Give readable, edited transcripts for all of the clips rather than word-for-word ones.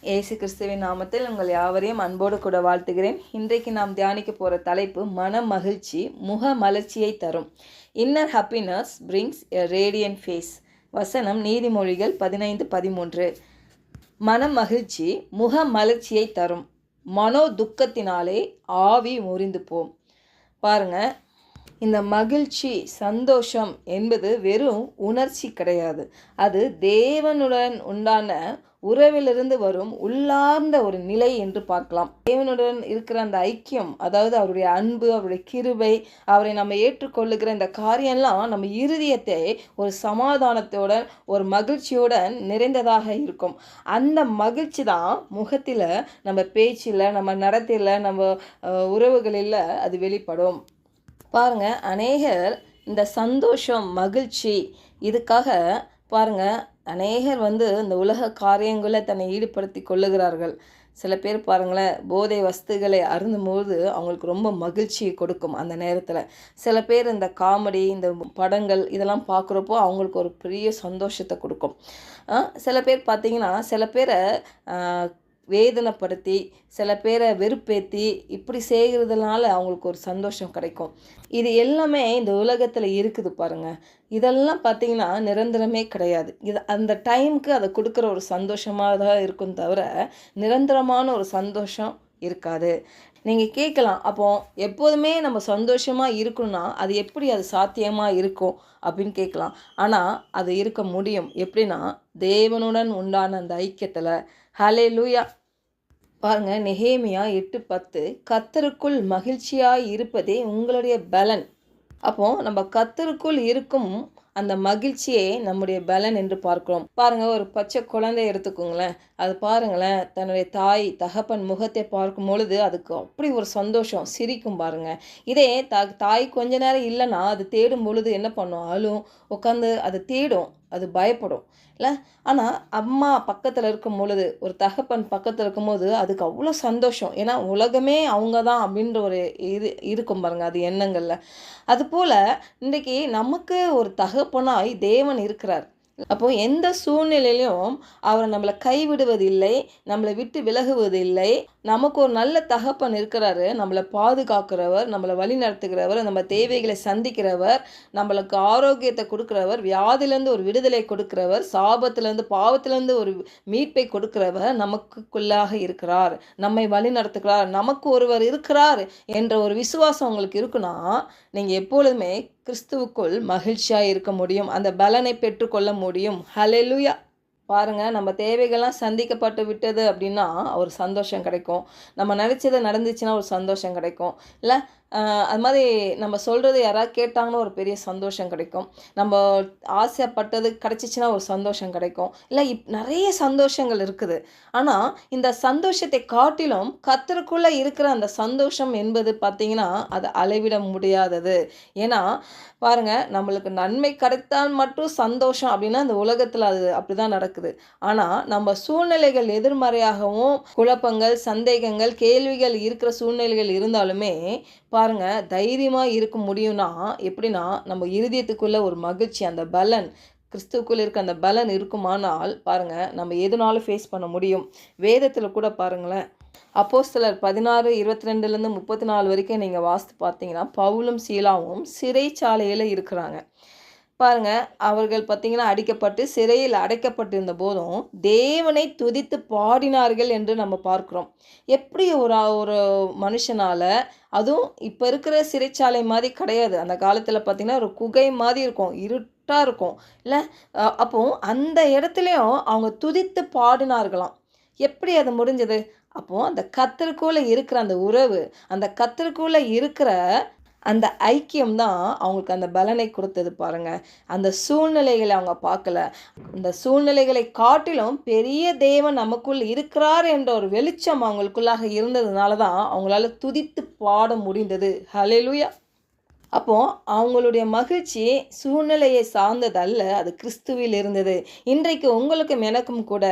இயேசு கிறிஸ்துவின் நாமத்தில் உங்கள் யாவரையும் அன்போடு கூட வாழ்த்துகிறேன். இன்றைக்கு நாம் தியானிக்க போகிற தலைப்பு மன மகிழ்ச்சி முக மலர்ச்சியை தரும். இன்னர் ஹாப்பினஸ் பிரிங்ஸ் எ ரேடியன்ட் ஃபேஸ். வசனம் நீதிமொழிகள் 15:13. மன மகிழ்ச்சி முக மலர்ச்சியை தரும், மனோ துக்கத்தினாலே ஆவி முறிந்து போம். பாருங்க, இந்த மகிழ்ச்சி சந்தோஷம் என்பது வெறும் உணர்ச்சி கிடையாது. அது தேவனுடன் உண்டான உறவிலிருந்து வரும் உள்ளார்ந்த ஒரு நிலை என்று பார்க்கலாம். தேவனுடன் இருக்கிற அந்த ஐக்கியம், அதாவது அவருடைய அன்பு, அவருடைய கிருபை, அவரை நம்ம ஏற்றுக்கொள்ளுகிற இந்த காரியம்லாம் நம்ம இருதயத்தை ஒரு சமாதானத்துடன் ஒரு மகிழ்ச்சியுடன் நிறைந்ததாக இருக்கும். அந்த மகிழ்ச்சி தான் முகத்தில், நம்ம பேச்சில், நம்ம நடத்தையில், நம்ம உறவுகளில் அது வெளிப்படும். பாருங்க, அநேகர் இந்த சந்தோஷம் மகிழ்ச்சி இதுக்காக அநேகர் இந்த உலக காரியங்களில் தன்னை ஈடுபடுத்தி கொள்ளுகிறார்கள். சில பேர் பாருங்களேன், போதை வஸ்துகளை அருந்தும்போது அவங்களுக்கு ரொம்ப மகிழ்ச்சியை கொடுக்கும் அந்த நேரத்தில். சில பேர் இந்த காமெடி, இந்த படங்கள் இதெல்லாம் பார்க்குறப்போ அவங்களுக்கு ஒரு பெரிய சந்தோஷத்தை கொடுக்கும். சில பேர் பார்த்திங்கன்னா, சில பேரை வேதனைப்படுத்தி, சில பேரை வெறுப்பேற்றி இப்படி செய்கிறதுனால அவங்களுக்கு ஒரு சந்தோஷம் கிடைக்கும். இது எல்லாமே இந்த உலகத்தில் இருக்குது பாருங்கள். இதெல்லாம் பார்த்திங்கன்னா நிரந்தரமே கிடையாது. இது அந்த டைமுக்கு அதை கொடுக்குற ஒரு சந்தோஷமாக தான் இருக்கும், தவிர நிரந்தரமான ஒரு சந்தோஷம் இருக்காது. நீங்கள் கேட்கலாம், அப்போ எப்போதுமே நம்ம சந்தோஷமாக இருக்கணும்னா அது எப்படி அது சாத்தியமாக இருக்கும் அப்படின்னு கேட்கலாம். ஆனால் அது இருக்க முடியும். எப்படின்னா, தேவனுடன் உண்டான அந்த ஐக்கியத்தில். ஹல்லேலூயா. பாருங்க, நெகேமியா 8:10, கர்த்தருக்குள் மகிழ்ச்சியாய் இருப்பதே உங்களுடைய பலன். அப்போ நம்ம கர்த்தருக்குள் இருக்கும் அந்த மகிழ்ச்சியே நம்முடைய பலன் என்று பார்க்கிறோம். பாருங்க, ஒரு பச்சை குழந்தை எடுத்துக்கோங்களேன். அது பாருங்களேன், தன்னுடைய தாய் தகப்பன் முகத்தை பார்க்கும் பொழுது அதுக்கு அப்படி ஒரு சந்தோஷம், சிரிக்கும் பாருங்க. இதே தாய் கொஞ்ச நேரம் இல்லைன்னா அது தேடும் பொழுது என்ன பண்ணும், அழும், உட்காந்து அது தேடும், அது பயப்படும் இல்லை. ஆனால் அம்மா பக்கத்தில் இருக்கும் பொழுது, ஒரு தகப்பன் பக்கத்தில் இருக்கும்போது அதுக்கு அவ்வளோ சந்தோஷம். ஏன்னா உலகமே அவங்க தான் அப்படின்ற ஒரு இருக்கும் பாருங்க, அது எண்ணங்களில். அதுபோல் இன்றைக்கி நமக்கு ஒரு தகப்பனாய் தேவன் இருக்கிறார். அப்போது எந்த சூழ்நிலையிலும் அவர் நம்மளை கைவிடுவதில்லை, நம்மளை விட்டு விலகுவதில்லை. நமக்கு ஒரு நல்ல தகப்பன் இருக்கிறாரு, நம்மளை பாதுகாக்கிறவர், நம்மளை வழி நடத்துகிறவர், நம்ம தேவைகளை சந்திக்கிறவர், நம்மளுக்கு ஆரோக்கியத்தை கொடுக்குறவர், வியாதிலேருந்து ஒரு விடுதலை கொடுக்குறவர், சாபத்திலேருந்து பாவத்திலேருந்து ஒரு மீட்பை கொடுக்குறவர் நமக்குள்ளாக இருக்கிறார், நம்மை வழி நடத்துகிறார், நமக்கு ஒருவர் இருக்கிறார் என்ற ஒரு விசுவாசம் உங்களுக்கு இருக்குன்னா நீங்கள் எப்பொழுதுமே கிறிஸ்துவுக்குள் மகிழ்ச்சியாக இருக்க முடியும், அந்த பலனை பெற்றுக்கொள்ள முடியும். ஹல்லேலூயா. பாருங்கள், நம்ம தேவைகள்லாம் சந்திக்கப்பட்டு விட்டது அப்படின்னா ஒரு சந்தோஷம் கிடைக்கும். நம்ம நினச்சதை நடந்துச்சுன்னா ஒரு சந்தோஷம் கிடைக்கும் இல்லை. அது மாதிரி நம்ம சொல்கிறது யாராவது கேட்டாங்கன்னா ஒரு பெரிய சந்தோஷம் கிடைக்கும். நம்ம ஆசைப்பட்டது கிடச்சிச்சின்னா ஒரு சந்தோஷம் கிடைக்கும் இல்லை. நிறைய சந்தோஷங்கள் இருக்குது. ஆனால் இந்த சந்தோஷத்தை காட்டிலும் கர்த்தருக்குள்ளே இருக்கிற அந்த சந்தோஷம் என்பது பார்த்திங்கன்னா அது அளவிட முடியாதது. ஏன்னா பாருங்கள், நம்மளுக்கு நன்மை கிடைத்தால் மட்டும் சந்தோஷம் அப்படின்னா இந்த உலகத்தில் அது அப்படி தான் நடக்குது. ஆனால் நம்ம சூழ்நிலைகள் எதிர்மறையாகவும், குழப்பங்கள், சந்தேகங்கள், கேள்விகள் இருக்கிற சூழ்நிலைகள் இருந்தாலுமே பாருங்கள், தைரியமாக இருக்க முடியும்னா எப்படின்னா, நம்ம இருதயத்துக்குள்ளே ஒரு மகிழ்ச்சி, அந்த பலன், கிறிஸ்துவுக்குள்ளே இருக்க அந்த பலன் இருக்குமானால் பாருங்கள், நம்ம எதுனாலும் ஃபேஸ் பண்ண முடியும். வேதத்தில் கூட பாருங்களேன், அப்போஸ்தலர் 16:22-34 வரைக்கும் நீங்கள் வாசித்து பார்த்தீங்கன்னா, பவுலும் சீலாவும் சிறைச்சாலையில் இருக்கிறாங்க. பாருங்கள், அவர்கள் பார்த்திங்கன்னா அடிக்கப்பட்டு சிறையில் அடைக்கப்பட்டிருந்த போதும் தேவனை துதித்து பாடினார்கள் என்று நம்ம பார்க்குறோம். எப்படி ஒரு மனுஷனால், அதுவும் இப்போ இருக்கிற சிறைச்சாலை மாதிரி கிடையாது. அந்த காலத்தில் பார்த்திங்கன்னா ஒரு குகை மாதிரி இருக்கும், இருட்டாக இருக்கும் இல்லை. அப்போ அந்த இடத்துலையும் அவங்க துதித்து பாடினார்களாம். எப்படி அது முடிஞ்சது? அப்போது அந்த கர்த்தருக்குள்ளே இருக்கிற அந்த உறவு, அந்த கர்த்தருக்குள்ளே இருக்கிற அந்த ஐக்கியம் தான் அவங்களுக்கு அந்த பலனை கொடுத்தது பாருங்கள். அந்த சூழ்நிலைகளை அவங்க பார்க்கல. அந்த சூழ்நிலைகளை காட்டிலும் பெரிய தேவன் நமக்குள் இருக்கிறார் என்ற ஒரு வெளிச்சம் அவங்களுக்குள்ளாக இருந்ததுனால தான் அவங்களால துதித்து பாட முடிந்தது. ஹல்லேலூயா. அப்போது அவங்களுடைய மகிழ்ச்சி சூழ்நிலையை சார்ந்ததல்ல, அது கிறிஸ்துவில் இருந்தது. இன்றைக்கு உங்களுக்கும் எனக்கும் கூட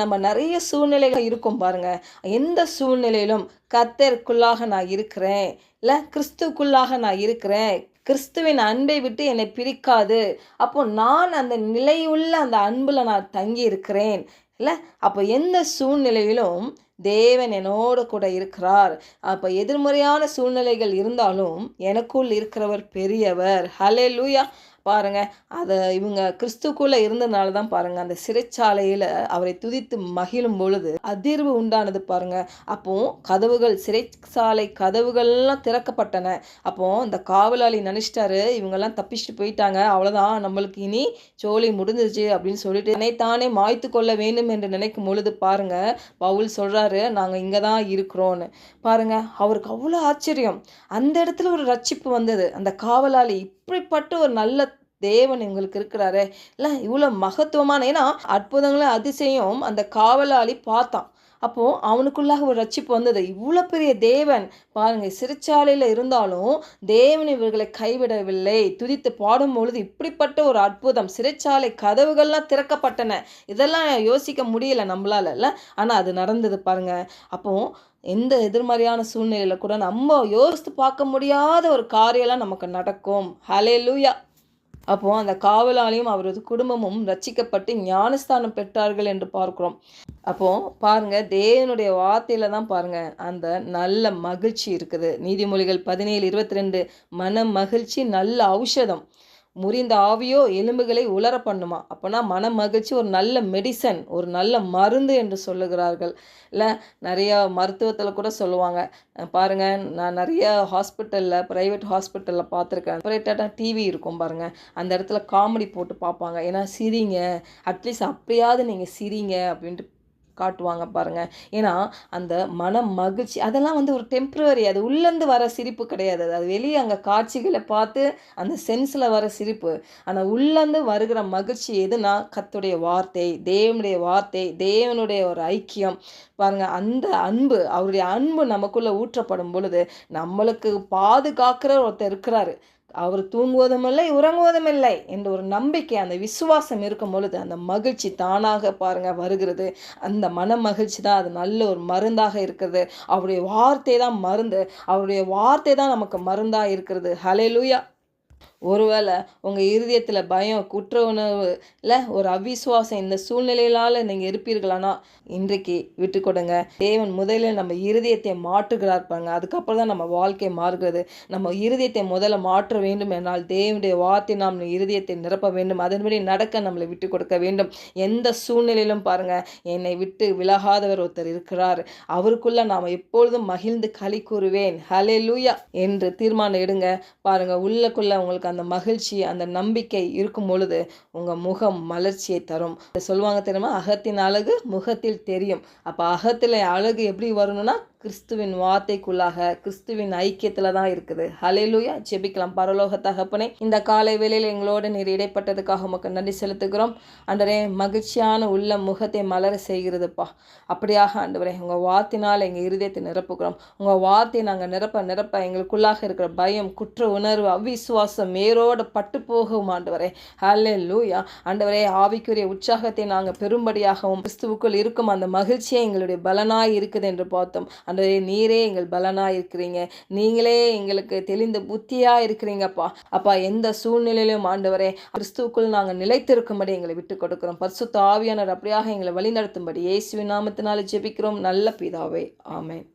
நம்ம நிறைய சூழ்நிலைகள் இருக்கும் பாருங்கள். எந்த சூழ்நிலையிலும் கர்த்தருக்குள்ளாக நான் இருக்கிறேன் இல்லை, கிறிஸ்துக்குள்ளாக நான் இருக்கிறேன், கிறிஸ்துவின் அன்பை விட்டு என்னை பிரிக்காது, அப்போ நான் அந்த நிலையுள்ள அந்த அன்பில் நான் தங்கி இருக்கிறேன் இல்லை? அப்போ எந்த சூழ்நிலையிலும் தேவன் என்னோடு கூட இருக்கிறார். அப்போ எதிர்மறையான சூழ்நிலைகள் இருந்தாலும் எனக்குள் இருக்கிறவர் பெரியவர். ஹல்லேலூயா. பாருங்க, அதை இவங்க கிறிஸ்துக்குள்ளே இருந்தனால தான் பாருங்க அந்த சிறைச்சாலையில் அவரை துதித்து மகிழும் பொழுது அதிர்வு உண்டானது பாருங்க. அப்போ கதவுகள், சிறைச்சாலை கதவுகள்லாம் திறக்கப்பட்டன. அப்போ இந்த காவலாளி நினைச்சிட்டாரு இவங்கெல்லாம் தப்பிச்சுட்டு போயிட்டாங்க, அவ்வளோதான், நம்மளுக்கு இனி சோலி முடிஞ்சிருச்சு அப்படின்னு சொல்லிட்டு தன்னைத்தானே மாய்த்து கொள்ள வேண்டும் என்று நினைக்கும் பொழுது பாருங்க பவுல் சொல்றாரு, நாங்கள் இங்கே தான் இருக்கிறோன்னு. பாருங்க, அவருக்கு அவ்வளோ ஆச்சரியம். அந்த இடத்துல ஒரு ரட்சிப்பு வந்தது. அந்த காவலாளி இப்படிப்பட்ட ஒரு நல்ல தேவன் எங்களுக்கு இருக்கிறாரே, இல்லை இவ்வளோ மகத்துவமான, ஏன்னா அற்புதங்களும் அதிசயம் அந்த காவலாளி பார்த்தான். அப்போ அவனுக்குள்ளாக ஒரு ரட்சிப்பு வந்தது. இவ்வளோ பெரிய தேவன் பாருங்க, சிறைச்சாலையில் இருந்தாலும் தேவன் இவர்களை கைவிடவில்லை. துதித்து பாடும் பொழுது இப்படிப்பட்ட ஒரு அற்புதம், சிறைச்சாலை கதவுகள்லாம் திறக்கப்பட்டன. இதெல்லாம் யோசிக்க முடியல நம்மளால, இல்லை? ஆனால் அது நடந்தது பாருங்க. அப்போ எந்த எதிர்மறையான சூழ்நிலையில கூட நம்ம யோசித்து பார்க்க முடியாத ஒரு காரியம்லாம் நமக்கு நடக்கும். ஹல்லேலூயா. அப்போ அந்த காவலாளியும் அவரது குடும்பமும் ரட்சிக்கப்பட்டு ஞானஸ்தானம் பெற்றார்கள் என்று பார்க்கிறோம். அப்போ பாருங்க, தேவனுடைய வார்த்தையில தான் பாருங்க அந்த நல்ல மகிழ்ச்சி இருக்குது. நீதிமொழிகள் 17:22, மன மகிழ்ச்சி நல்ல ஔஷதம், முறிந்த ஆவியோ எலும்புகளை உலர பண்ணுமா. அப்போனா மன மகிழ்ச்சி ஒரு நல்ல மெடிசன், ஒரு நல்ல மருந்து என்று சொல்லுகிறார்கள், இல்லை? நிறையா மருத்துவத்தில் கூட சொல்லுவாங்க. பாருங்கள், நான் நிறைய ஹாஸ்பிட்டலில், ப்ரைவேட் ஹாஸ்பிட்டலில் பார்த்துருக்கேன். செப்பரேட்டடாக டிவி இருக்கும் பாருங்கள், அந்த இடத்துல காமெடி போட்டு பார்ப்பாங்க. ஏன்னா சிரிங்க, அட்லீஸ்ட் அப்படியாவது நீங்கள் சிரிங்க அப்படின்ட்டு காட்டுவாங்க பாருங்கள். ஏன்னா அந்த மன மகிழ்ச்சி அதெல்லாம் ஒரு டெம்ப்ரவரி, அது உள்ளேருந்து வர சிரிப்பு கிடையாது. அது வெளியே அங்கே காட்சிகளை பார்த்து அந்த சென்ஸில் வர சிரிப்பு. ஆனால் உள்ளேருந்து வருகிற மகிழ்ச்சி எதுனா கர்த்தருடைய வார்த்தை, தேவனுடைய வார்த்தை, தேவனுடைய ஒரு ஐக்கியம் பாருங்கள். அந்த அன்பு, அவருடைய அன்பு நமக்குள்ளே ஊற்றப்படும் பொழுது நம்மளுக்கு பாதுகாக்கிற ஒருத்தர் இருக்கிறாரு. அவர் தூங்குவதும் இல்லை உறங்குவதும் இல்லை என்ற ஒரு நம்பிக்கை, அந்த விசுவாசம் இருக்கும் பொழுது அந்த மகிழ்ச்சி தானாக பாருங்க வருகிறது. அந்த மன மகிழ்ச்சி தான் அது நல்ல ஒரு மருந்தாக இருக்கிறது. அவருடைய வார்த்தை தான் மருந்து, அவருடைய வார்த்தை தான் நமக்கு மருந்தாக இருக்கிறது. ஹல்லேலூயா. ஒருவேளை உங்கள் இருதயத்தில் பயம், குற்ற உணர்வு, இல்லை ஒரு அவிசுவாசம் இந்த சூழ்நிலையிலால் நீங்கள் இருப்பீர்களானா இன்றைக்கு விட்டு கொடுங்க. தேவன் முதலில் நம்ம இருதயத்தை மாற்றுகிறார் பாருங்க, அதுக்கப்புறம் தான் நம்ம வாழ்க்கை மாறுகிறது. நம்ம இருதயத்தை முதல்ல மாற்ற வேண்டும் என்றால் தேவனுடைய வார்த்தை நாம் இருதயத்தை நிரப்ப வேண்டும். அதன்படி நடக்க நம்மளை விட்டு கொடுக்க வேண்டும். எந்த சூழ்நிலையிலும் பாருங்க, என்னை விட்டு விலகாதவர் ஒருத்தர் இருக்கிறார், அவருக்குள்ள நாம் எப்பொழுதும் மகிழ்ந்து களி கூறுவேன் ஹல்லேலூயா என்று தீர்மானம் எடுங்க. பாருங்க, உள்ளக்குள்ள உங்களுக்கு அந்த மகிழ்ச்சி, அந்த நம்பிக்கை இருக்கும் பொழுது உங்கள் முகம் மலர்ச்சியை தரும். சொல்லுவாங்க தெரியுமா, அகத்தின் அழகு முகத்தில் தெரியும். அப்போ அகத்தில் அழகு எப்படி வரணும்னா கிறிஸ்துவின் வார்த்தைக்குள்ளாக, கிறிஸ்துவின் ஐக்கியத்தில் தான் இருக்குது. ஹல்லேலூயா. ஜெபிக்கலாம். பரலோக தகப்பனே, இந்த காலை வேளையில் எங்களோடு நீர் இடைப்பட்டதுக்காக உமக்கு நன்றி செலுத்துகிறோம். ஆண்டவரே, மகிழ்ச்சியான உள்ள முகத்தை மலர செய்கிறதுப்பா. அப்படியாக ஆண்டவரே, உங்கள் வார்த்தையினால் எங்கள் இருதயத்தை நிரப்புகிறோம். உங்கள் வார்த்தையை நாங்கள் நிரப்ப நிரப்ப எங்களுக்குள்ளாக இருக்கிற பயம், குற்ற உணர்வு, அவிசுவாசம் மேரோடு பட்டு போகும் ஆண்டவரே. ஹல்லேலூயா. ஆண்டவரே, ஆவிக்குரிய உற்சாகத்தை நாங்கள் பெரும்படியாகவும் கிறிஸ்துவுக்குள் இருக்கும் அந்த மகிழ்ச்சியை எங்களுடைய பலனாய் இருக்குது என்று பார்த்தோம். ஆண்டவரே, நீரே எங்கள் பலனாக இருக்கிறீங்க, நீங்களே எங்களுக்கு தெளிந்த புத்தியாக இருக்கிறீங்கப்பா. அப்பா, எந்த சூழ்நிலையிலும் ஆண்டவரே கிறிஸ்துவுக்குள் நாங்கள் நிலைத்திருக்கும்படி எங்களை விட்டு கொடுக்கிறோம். பரிசுத்த ஆவியானவர் அப்படியாக எங்களை வழிநடத்தும்படி இயேசுவின் நாமத்தினாலே ஜெபிக்கிறோம் நல்ல பிதாவே. ஆமென்.